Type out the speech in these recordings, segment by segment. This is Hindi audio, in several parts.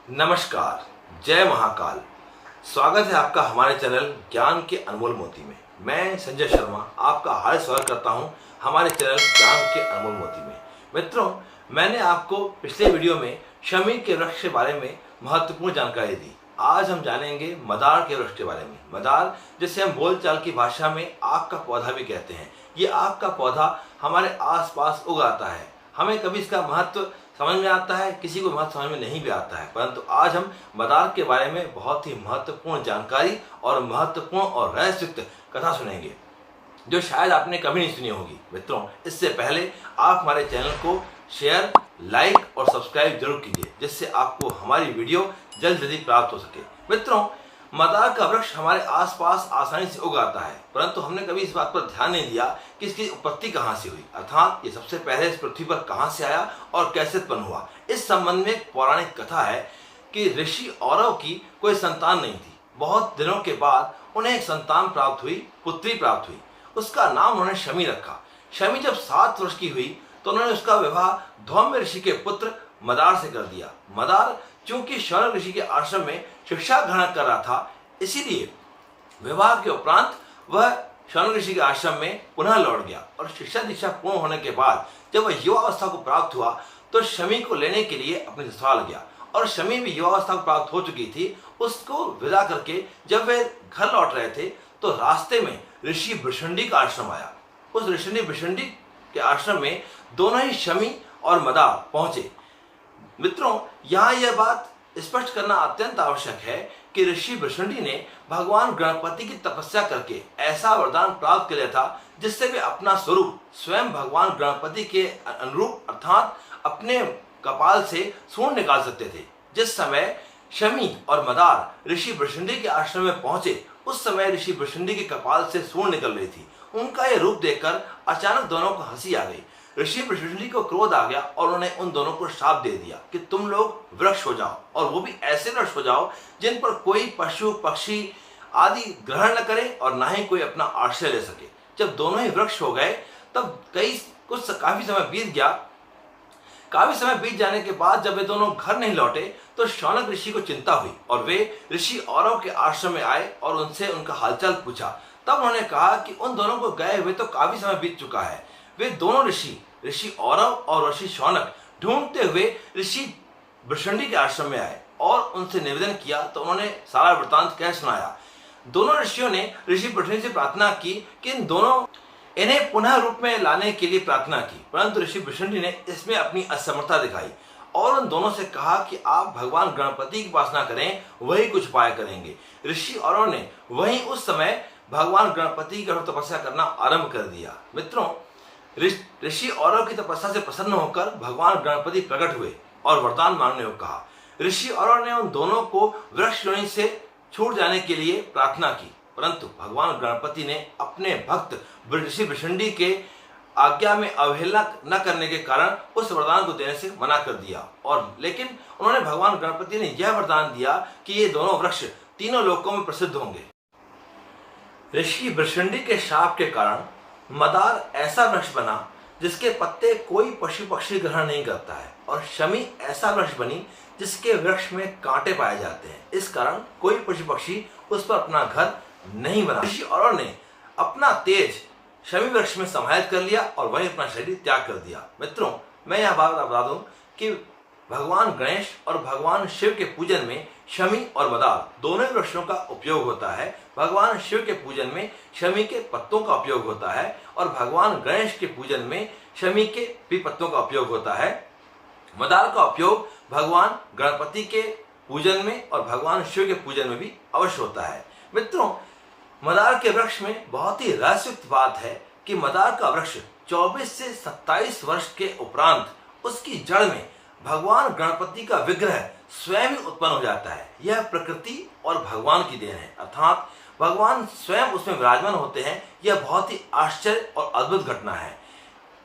नमस्कार, जय महाकाल। स्वागत है आपका हमारे चैनल ज्ञान के अनमोल मोती में। मैं संजय शर्मा आपका हार्दिक स्वागत करता हूं हमारे चैनल ज्ञान के अनमोल मोती में। मित्रों, मैंने आपको पिछले वीडियो में शमी के वृक्ष के बारे में महत्वपूर्ण जानकारी दी। आज हम जानेंगे मदार के वृक्ष के बारे में। मदार, जिसे हम बोलचाल की भाषा में आग का पौधा भी कहते हैं, ये आग का पौधा हमारे आसपास उगाता है। हमें कभी इसका महत्व समझ में आता है, किसी को महत्व समझ में नहीं भी आता है, परंतु आज हम मदार के बारे में बहुत ही महत्वपूर्ण जानकारी और महत्वपूर्ण और रहस्ययुक्त कथा सुनेंगे, जो शायद आपने कभी नहीं सुनी होगी। मित्रों, इससे पहले आप हमारे चैनल को शेयर, लाइक और सब्सक्राइब जरूर कीजिए, जिससे आपको हमारी वीडियो जल्द जल्दी प्राप्त हो सके। मित्रों, मदार का वृक्ष हमारे आसपास आसानी से उग आता है, परंतु हमने कभी इस बात पर ध्यान नहीं दिया कि इसकी उत्पत्ति कहाँ से हुई, अर्थात ये सबसे पहले इस पृथ्वी पर कहाँ से आया और कैसे उत्पन्न हुआ। इस संबंध में एक पौराणिक कथा है कि ऋषि औरव की कोई संतान नहीं थी। बहुत दिनों के बाद उन्हें एक संतान प्राप्त हुई, पुत्री प्राप्त हुई। उसका नाम उन्होंने शमी रखा। शमी जब 7 वर्ष की हुई तो उन्होंने उसका विवाह धौम्य ऋषि के पुत्र मदार से कर दिया। मदार चूंकि शौनक ऋषि के आश्रम में शिक्षा ग्रहण कर रहा था, इसीलिए विवाह के उपरांत वह शौनक ऋषि के आश्रम में पुनः लौट गया और शिक्षा दीक्षा पूर्ण होने के बाद जब वह युवावस्था को प्राप्त हुआ तो शमी को लेने के लिए अपने ससुराल गया। और शमी भी युवावस्था को प्राप्त हो चुकी थी। उसको विदा करके जब वे घर लौट रहे थे तो रास्ते में ऋषि भृशंडी का आश्रम आया। उस ऋषि भृशंडी के आश्रम में दोनों ही शमी और मदार पहुंचे। मित्रों, यहाँ यह बात स्पष्ट करना अत्यंत आवश्यक है कि ऋषि भृशंडी ने भगवान गणपति की तपस्या करके ऐसा वरदान प्राप्त कर लिया था जिससे वे अपना स्वरूप स्वयं भगवान गणपति के अनुरूप अर्थात अपने कपाल से सूंड निकाल सकते थे। जिस समय शमी और मदार ऋषि भृशंडी के आश्रम में पहुंचे, उस समय ऋषि भृशंडी के कपाल से सूंड निकल रही थी। उनका यह रूप देखकर अचानक दोनों को हंसी आ गई। ऋषि भृशंडी को क्रोध आ गया और उन्होंने उन दोनों को श्राप दे दिया कि तुम लोग वृक्ष हो जाओ, और वो भी ऐसे वृक्ष हो जाओ जिन पर कोई पशु पक्षी आदि ग्रहण न करे और ना ही कोई अपना आश्रय ले सके। जब दोनों ही वृक्ष हो गए तब काफी समय बीत गया। काफी समय बीत जाने के बाद जब वे दोनों घर नहीं लौटे तो शौनक ऋषि को चिंता हुई और वे ऋषि औरव के आश्रम में आए और उनसे उनका हालचाल पूछा। तब उन्होंने कहा कि उन दोनों को गए हुए तो काफी समय बीत चुका है। वे दोनों ऋषि औरव और ऋषि शौनक ढूंढते हुए ऋषि भृशंडी के आश्रम में आए और उनसे निवेदन किया तो उन्होंने सारा वृत्तांत कह सुनाया। दोनों ऋषियों ने ऋषि भृशंडी से प्रार्थना की कि इन्हें पुनः रूप में लाने के लिए प्रार्थना की, परंतु ऋषि भृशंडी ने इसमें अपनी असमर्थता दिखाई और उन दोनों से कहा कि आप भगवान गणपति की उपासना करें, वही कुछ उपाय करेंगे। ऋषि औरव ने वहीं उस समय भगवान गणपति की तपस्या करना आरंभ कर दिया। मित्रों, ऋषि औरव की तपस्या से प्रसन्न होकर भगवान गणपति प्रकट हुए और वरदान मांगने को कहा। ऋषि औरव ने उन दोनों को वृक्ष योनि से छूट जाने के लिए प्रार्थना की, परंतु भगवान गणपति ने अपने भक्त ऋषि भृशंडी के आज्ञा में अवहेलना न करने के कारण उस वरदान को देने से मना कर दिया। लेकिन उन्होंने भगवान गणपति ने यह वरदान दिया कि ये दोनों वृक्ष तीनों लोकों में प्रसिद्ध होंगे। ऋषि भृशंडी के शाप के कारण मदार ऐसा वृक्ष बना जिसके पत्ते कोई पशु पक्षी ग्रहण नहीं करता है, और शमी ऐसा वृक्ष बनी जिसके वृक्ष में कांटे पाए जाते हैं। इस कारण कोई पशु पक्षी उस पर अपना घर नहीं बना। ऋषि औरव ने अपना तेज शमी वृक्ष में समाहित कर लिया और वहीं अपना शरीर त्याग कर दिया। मित्रों, मैं यह बात बता दूं कि भगवान गणेश और भगवान शिव के पूजन में शमी और मदार दोनों वृक्षों का उपयोग होता है। भगवान शिव के पूजन में शमी के पत्तों का उपयोग होता है और भगवान गणेश के पूजन में शमी के भी पत्तों का उपयोग होता है। मदार का उपयोग भगवान गणपति के पूजन में और भगवान शिव के पूजन में भी अवश्य होता है। मित्रों, मदार के वृक्ष में बहुत ही रहस्ययुक्त बात है कि मदार का वृक्ष 24 से 27 वर्ष के उपरांत उसकी जड़ में भगवान गणपति का विग्रह स्वयं ही उत्पन्न हो जाता है। यह प्रकृति और भगवान की देन है, अर्थात भगवान स्वयं उसमें विराजमान होते हैं। यह बहुत ही आश्चर्य और अद्भुत घटना है।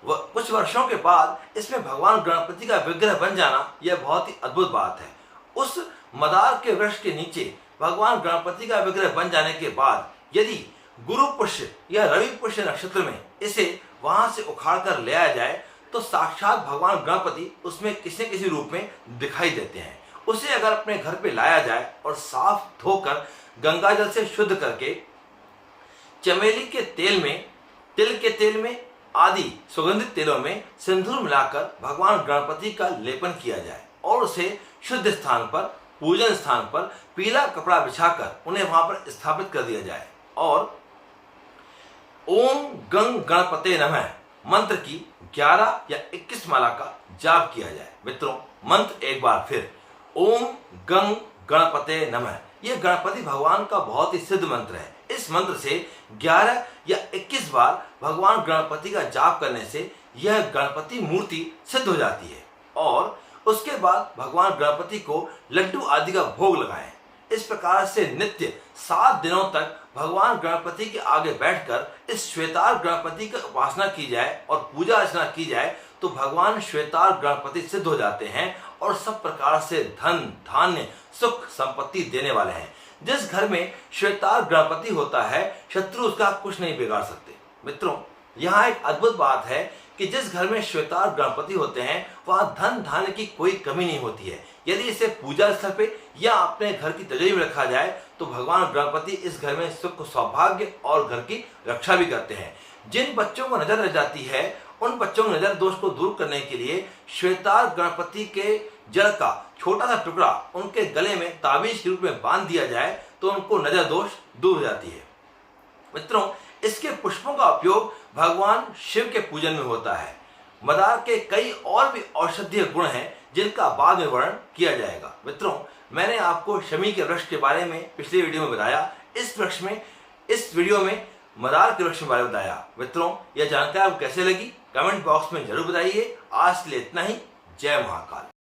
कुछ वर्षों के बाद इसमें भगवान गणपति का विग्रह बन जाना यह बहुत ही अद्भुत बात है। उस मदार के वृक्ष के नीचे भगवान गणपति का विग्रह बन जाने के बाद यदि गुरु पुष्य या रवि पुष्य नक्षत्र में इसे वहां से उखाड़ कर ले आया जाए तो साक्षात भगवान गणपति उसमें किसी न किसी रूप में दिखाई देते हैं उसे अगर अपने घर पे लाया जाए और साफ धोकर गंगा जल से शुद्ध करके चमेली के तेल में, तिल के तेल में आदि सुगंधित तेलों में सिंदूर मिलाकर भगवान गणपति का लेपन किया जाए और उसे शुद्ध स्थान पर, पूजन स्थान पर पीला कपड़ा बिछाकर उन्हें वहां पर स्थापित कर दिया जाए और ओम गंग गणपते नमः मंत्र की 11 या 21 माला का जाप किया जाए। मित्रों, मंत्र एक बार फिर, ओम गंग गणपते नमः। यह गणपति भगवान का बहुत ही सिद्ध मंत्र है। इस मंत्र से 11 या 21 बार भगवान गणपति का जाप करने से यह गणपति मूर्ति सिद्ध हो जाती है और उसके बाद भगवान गणपति को लड्डू आदि का भोग लगाएं। इस प्रकार से नित्य 7 दिनों तक भगवान गणपति के आगे बैठकर इस श्वेतार गणपति की उपासना की जाए और पूजा अर्चना की जाए तो भगवान श्वेतार गणपति सिद्ध हो जाते हैं और सब प्रकार से धन, धान्य, सुख, संपत्ति देने वाले हैं। जिस घर में श्वेतार गणपति होता है, शत्रु उसका कुछ नहीं बिगाड़ सकते। मित्रों, यहाँ एक अद्भुत बात है कि जिस घर में श्वेतार गणपति होते हैं वहां धन धान्य की कोई कमी नहीं होती है। यदि इसे पूजा स्थल पे या अपने घर की तिजोरी में रखा जाए तो भगवान गणपति इस घर में सुख, सौभाग्य और घर की रक्षा भी करते हैं। जिन बच्चों को नजर लग जाती है उन बच्चों के नजर दोष को दूर करने के लिए श्वेतार गणपति के जड़ का छोटा सा टुकड़ा उनके गले में ताबीज के रूप में बांध दिया जाए तो उनको नजर दोष दूर हो जाती है। मित्रों, इसके पुष्पों का उपयोग भगवान शिव के पूजन में होता है। मदार के कई और भी औषधीय गुण हैं जिनका बाद में वर्णन किया जाएगा। मित्रों, मैंने आपको शमी के वृक्ष के बारे में पिछले वीडियो में बताया। इस वीडियो में मदार के वृक्ष के बारे में बताया। मित्रों, यह जानकारी आपको कैसे लगी कमेंट बॉक्स में जरूर बताइए। आज के लिए इतना ही। जय महाकाल।